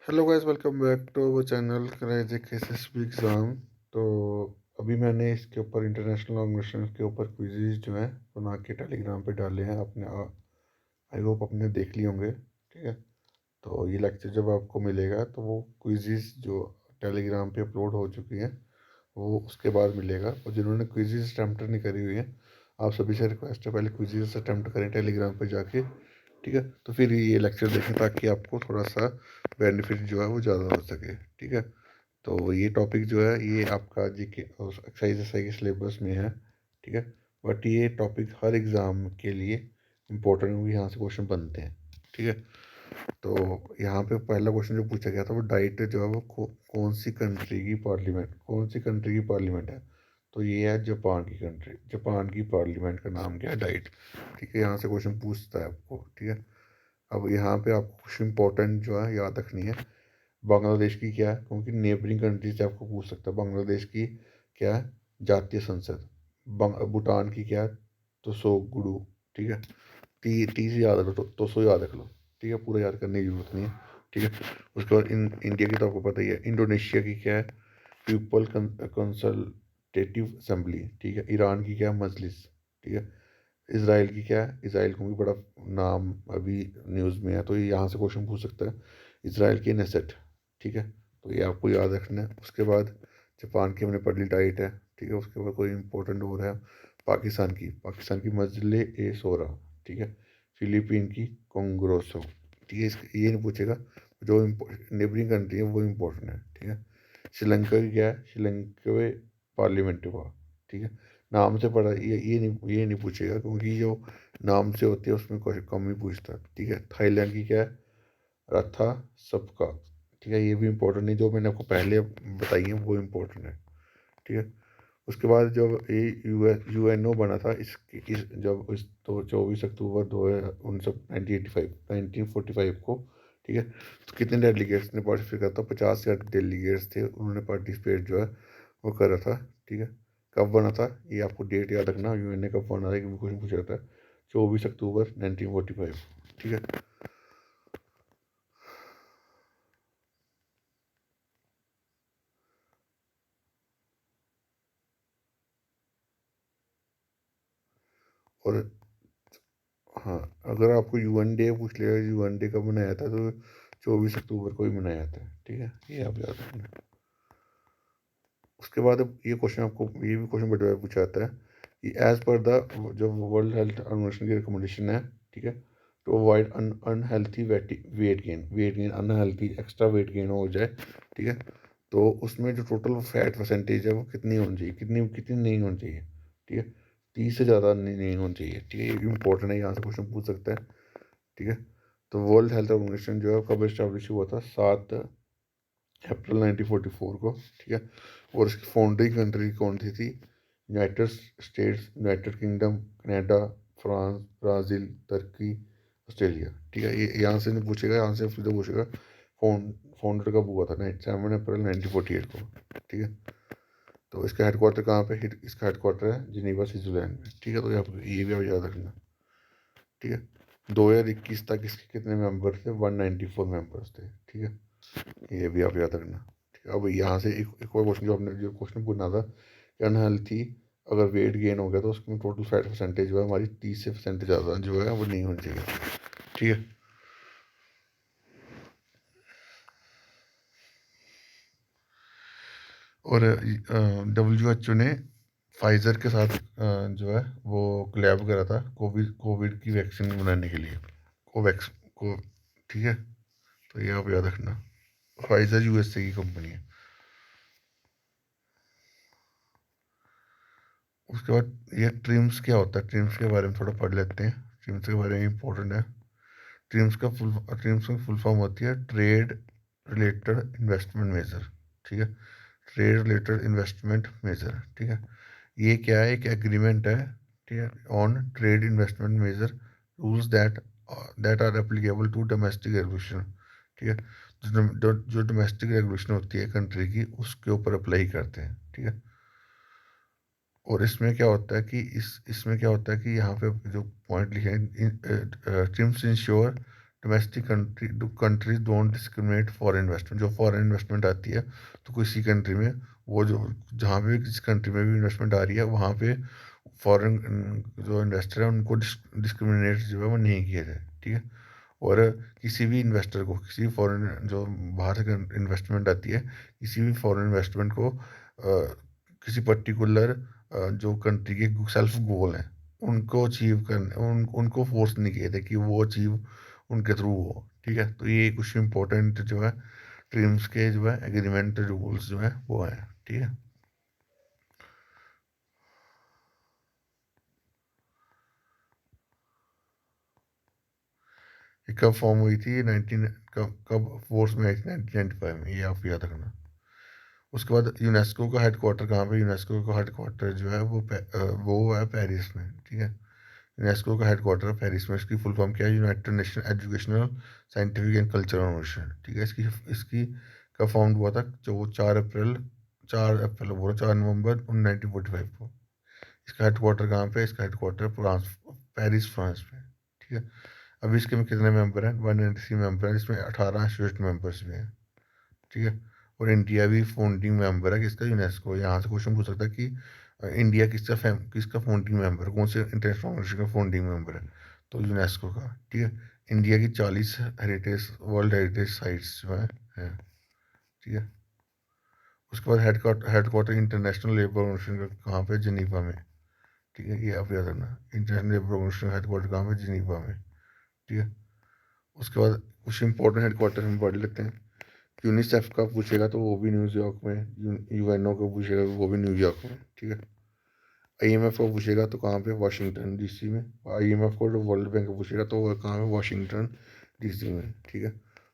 Hello guys, welcome back to our channel craze SSB exam. तो अभी मैंने इसके ऊपर इंटरनेशनल ऑर्गेनाइजेशन के ऊपर क्विज़ जो हैं बना के टेलीग्राम पे डाले हैं अपने। आई होप अपने देख लिए होंगे। ठीक है। तो ये लेक्चर जब आपको मिलेगा तो वो क्विज़ जो टेलीग्राम पे अपलोड हो चुकी हैं वो उसके बाद मिलेगा। और जिन्होंने क्विज़ अटैम्प्ट नहीं करी हुई है, आप सभी से रिक्वेस्ट है पहले क्विज़ अटैम्प्ट करें टेलीग्राम पे जाके। ठीक है। तो फिर ये लेक्चर देखें ताकि आपको थोड़ा सा बेनिफिट जो है वो ज़्यादा हो सके। ठीक है। तो ये टॉपिक जो है ये आपका जी के एक्साइज एसआई के सिलेबस में है। ठीक है। बट ये टॉपिक हर एग्ज़ाम के लिए इम्पोर्टेंट, क्योंकि यहाँ से क्वेश्चन बनते हैं। ठीक है। तो यहाँ पे पहला क्वेश्चन जो पूछा गया था वो डाइट जो है वो कौन सी कंट्री की पार्लियामेंट है। तो ये है जापान की कंट्री। जापान की पार्लियामेंट का नाम क्या है? डाइट। ठीक है। यहाँ से क्वेश्चन पूछता है आपको। ठीक है। अब यहाँ पे आपको कुछ इंपॉर्टेंट जो है याद रखनी है। बांग्लादेश की क्या है, क्योंकि नेबरिंग कंट्री से आपको पूछ सकता है। बांग्लादेश की क्या है? जातीय संसद। भूटान की क्या है? तो सो गुडू। ठीक है। टी से याद रखो, तो सो याद रख लो। ठीक है। पूरा याद करने की जरूरत नहीं है। ठीक है। उसके बाद इंडिया की तो आपको पता ही है। इंडोनेशिया की क्या है? People consultative assembly. ठीक है। ईरान की क्या है? मजलिस। ठीक है। इसराइल की क्या है? इसराइल को भी बड़ा नाम अभी न्यूज़ में है, तो ये यहाँ से क्वेश्चन पूछ सकता है। इसराइल की नेसेट। ठीक है। तो ये आपको याद रखना है। उसके बाद जापान की हमने पढ़ ली, डाइट है। ठीक है। उसके बाद कोई इंपॉर्टेंट हो रहा है। पाकिस्तान की मजले ए सोरा। ठीक है। फिलीपीन की कोंग्रोसो। ठीक है। ये नहीं पूछेगा। जो नेबरिंग कंट्री है वो इम्पोर्टेंट है। ठीक है। श्रीलंका की क्या है? श्रीलंका पार्लियामेंट हुआ। ठीक है। नाम से पढ़ा, ये नहीं पूछेगा, क्योंकि जो नाम से होती है उसमें कुछ कम ही पूछता है। ठीक है। थाईलैंड की क्या है? रथा सबका। ठीक है। ये भी इम्पोर्टेंट नहीं, जो मैंने आपको पहले बताई है वो इम्पोर्टेंट है। ठीक है। उसके बाद जब ये यूएनओ बना था इस जब इस तो 24 अक्टूबर दो उन्नीस 1945 को। ठीक है। तो कितने डेलीगेट्स ने पार्टिसिपेट करा था? 50 डेलीगेट्स थे, उन्होंने पार्टिसिपेट जो है वो करा था। ठीक है। कब बना था ये आपको डेट याद रखना। यूएनए कब बना था, क्योंकि क्वेश्चन पूछा जाता है। 24 अक्टूबर 1945। ठीक है। और हाँ, अगर आपको यूएन डे पूछ लिया, यूएन डे कब मनाया था, तो 24 अक्टूबर को ही मनाया था। ठीक है। ये आप याद रखना। उसके बाद अब ये क्वेश्चन आपको, ये भी क्वेश्चन बड़ा पूछा जाता है कि एज पर द जो वर्ल्ड हेल्थ ऑर्गेनाइजेशन की रिकमेंडेशन है। ठीक है। To avoid unhealthy weight gain unhealthy extra weight gain हो जाए। ठीक है। तो उसमें जो टोटल फैट परसेंटेज है वो कितनी होनी चाहिए, कितनी कितनी नहीं होनी चाहिए। ठीक है। 30 से ज़्यादा नहीं होनी चाहिए। ठीक है। ये भी इंपॉर्टेंट है, यहाँ से क्वेश्चन पूछ सकता है। ठीक है। तो वर्ल्ड हेल्थ ऑर्गेनाइजेशन जो है कब इस्टेब्लिश हुआ था? 7 अप्रैल 1944 को। ठीक है। और इसकी फाउंडिंग कंट्री कौन थी? United States, United Kingdom, Canada, France, Brazil, Turkey, Australia. ठीक है। ये यहाँ से नहीं पूछेगा, यहाँ से सीधे पूछेगा फाउंडर कब हुआ था? 7 अप्रैल 1948 को। ठीक है। तो इसका हेडक्वार्टर कहाँ पे? इसका हेडक्वार्टर है जिनीवा, स्विट्जरलैंड में। ठीक है। तो ये भी आप याद रखना। ठीक है। 2021 तक इसके कितने मेंबर थे? 194 मेंबर्स थे। ठीक है। ये भी आप याद रखना। ठीक है। अब यहाँ से एक और क्वेश्चन, जो क्वेश्चन पूछना था कि अनहेल्थी अगर वेट गेन हो गया तो उसमें टोटल फैट परसेंटेज जो है हमारी 30% ज़्यादा जो है वो नहीं होनी चाहिए। ठीक है। और WHO ने फाइज़र के साथ जो है वो कोलैब करा था कोविड कोविड की वैक्सीन बनाने के लिए। कोवैक्स को। ठीक है। तो ये आप याद रखना। फाइज़र यूएसए की कंपनी है। उसके बाद ये ट्रिम्स क्या होता है, ट्रिम्स के बारे में थोड़ा पढ़ लेते हैं। ट्रिम्स के बारे में इंपॉर्टेंट है। ट्रिम्स का फुल फॉर्म होती है ट्रेड रिलेटेड इन्वेस्टमेंट मेजर। ठीक है। Trade related investment major. ठीक है। ये क्या है? एक एग्रीमेंट है। ठीक है। On trade investment measure rules that are applicable to domestic regulation. ठीक है। जो डोमेस्टिक रेगुलेशन होती है कंट्री की उसके ऊपर अप्लाई करते हैं। ठीक है। और इसमें क्या होता है कि इसमें क्या होता है कि यहाँ पे जो पॉइंट लिखे हैं, TRIMS ensure domestic countries don't discriminate foreign investment, जो फॉरेन इन्वेस्टमेंट आती है तो किसी कंट्री में वो जो जहाँ पे किसी कंट्री में भी इन्वेस्टमेंट आ रही है वहाँ पे फॉरेन जो इन्वेस्टर है उनको डिस्क्रिमिनेट जो है वो नहीं किया जाए, ठीक है। और किसी भी इन्वेस्टर को, किसी भी फॉरेन जो बाहर से इन्वेस्टमेंट आती है, किसी भी फॉरेन इन्वेस्टमेंट को किसी पर्टिकुलर जो कंट्री के सेल्फ गोल हैं उनको अचीव करने उनको फोर्स नहीं किए थे कि वो अचीव उनके थ्रू हो, ठीक है। तो ये कुछ इंपॉर्टेंट जो है ट्रिम्स के जो है एग्रीमेंट रूल्स जो है वो है, ठीक है। ये कब फॉर्म हुई थी, ये 19 कब कब फोर्स में आई थी, 1995 में, ये आप याद रखना। उसके बाद यूनेस्को का हेडक्वार्टर कहाँ पे, यूनेस्को का हेडक्वार्टर जो है वो है पेरिस में, ठीक है। यूनेस्को का हेडक्वार्टर पेरिस में। इसकी फुल फॉर्म क्या है, United Nation Educational Scientific and Cultural Organization, ठीक है। इसकी इसकी का फाउंड हुआ था जो वो 4 अप्रैल बोला 4 नवंबर 1945 को। इसका हेडक्वार्टर कहाँ पे, इसका हेडक्वार्टर फ्रांस, पेरिस फ्रांस में, ठीक है। अभी इसके में कितने मेंबर हैं, 193 मेंबर हैं, जिसमें 18 एसोसिएट मेंबर्स भी हैं, ठीक है। और इंडिया भी फाउंडिंग मेंबर है किसका, यूनेस्को। यहाँ से क्वेश्चन पूछ सकता है कि इंडिया किसका फाउंडिंग मेंबर है, कौन से इंटरनेशनल ऑर्गेनाइजेशन का फाउंडिंग मेंबर है, तो यूनेस्को का, ठीक है। इंडिया की 40 वर्ल्ड हेरिटेज साइट्स जो है, ठीक है। उसके बाद हेडक्वार्टर इंटरनेशनल लेबर ऑर्गेनाइजेशन का कहाँ पे, जिनीवा में, ठीक है। ये आप याद रखना, इंटरनेशनल लेबर ऑर्गेनाइजेशन का हेडक्वार्टर कहाँ पे, जिनीवा में, ठीक है। उसके बाद कुछ इंपॉर्टेंट हेडक्वार्टर हम पढ़ लेते हैं। यूनिसेफ का पूछेगा तो वो भी न्यूयॉर्क में, यूएनओ का पूछेगा तो वो भी न्यूयॉर्क में, ठीक है। आईएमएफ का पूछेगा तो कहाँ पे, वाशिंगटन डीसी में। आईएमएफ को वर्ल्ड बैंक का पूछेगा तो वो कहाँ पे, वाशिंगटन डीसी में, ठीक है।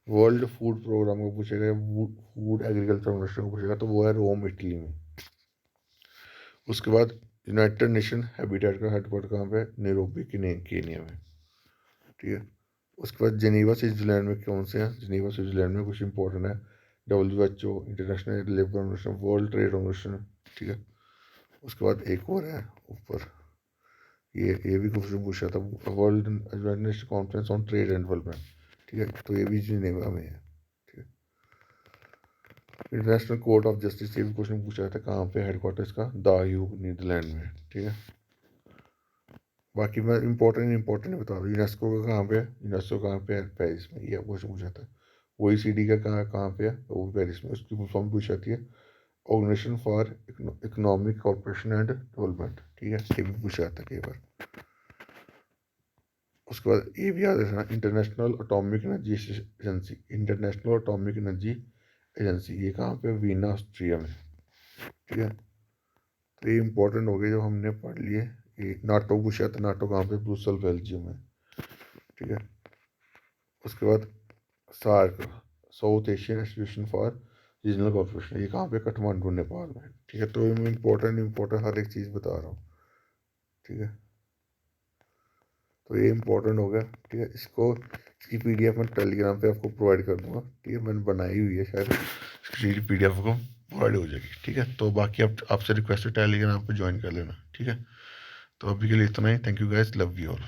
वर्ल्ड फूड प्रोग्राम का पूछेगा या फूड एग्रीकल्चर ऑर्गेनाइजेशन का पूछेगा तो वो है रोम, इटली में। उसके बाद यूनाइटेड नेशन हैबिटेट का हेडक्वार्टर कहाँ पे, नैरोबी केनिया में, ठीक है। उसके बाद जेनीवा स्विट्जरलैंड में कौन से हैं, जेनीवा स्विट्जरलैंड में कुछ इंपॉर्टेंट है, WHO, International Labour Organization, World Trade Organization, ठीक है। उसके बाद एक और है ऊपर, ये भी क्वेश्चन पूछा था, world national conference on trade and Development, ठीक है। तो ये भी जिनेवा में है, ठीक है। इंटरनेशनल कोर्ट ऑफ जस्टिस, ये भी क्वेश्चन पूछा था, कहाँ पे हेडक्वार्टर इसका, द हेग, नीदरलैंड में, ठीक है। बाकी मैं इंपॉर्टेंट बता रहा हूँ। यूनेस्को का कहाँ पे है, यूनेस्को कहाँ पे है, पेरिस में, ये क्वेश्चन पूछा था। OECD का कहाँ कहाँ पे है, तो वो भी पेरिस में। उसकी फुल फॉर्म पूछी जाती है, Organization for Economic Corporation and Development, ठीक है। ये भी पूछा जाता है कई बार। उसके बाद ये भी याद रखना, international atomic energy agency, international atomic energy agency, ये कहाँ पे, वीना ऑस्ट्रिया में, ठीक है। तो ये इंपॉर्टेंट हो गए जो हमने पढ़ लिए। ये नाटो पूछा था, नाटो कहाँ पे, ब्रुसल बेल्जियम में, ठीक है। उसके बाद SAARC, South Asian Association for Regional Corporation, ये कहाँ पे, काठमांडू नेपाल में, ठीक है। तो मैं इंपॉर्टेंट हर एक चीज़ बता रहा हूँ, ठीक है। तो ये इंपॉर्टेंट हो गया, ठीक है। इसकी PDF मैं टेलीग्राम पे आपको प्रोवाइड कर दूंगा, ठीक है। मैंने बनाई हुई है शायद, इसकी PDF को प्रोवाइड हो जाएगी, ठीक है। तो बाकी आप आपसे रिक्वेस्ट है टेलीग्राम पे ज्वाइन कर लेना, ठीक है। तो अभी के लिए इतना ही, thank you guys, love you all.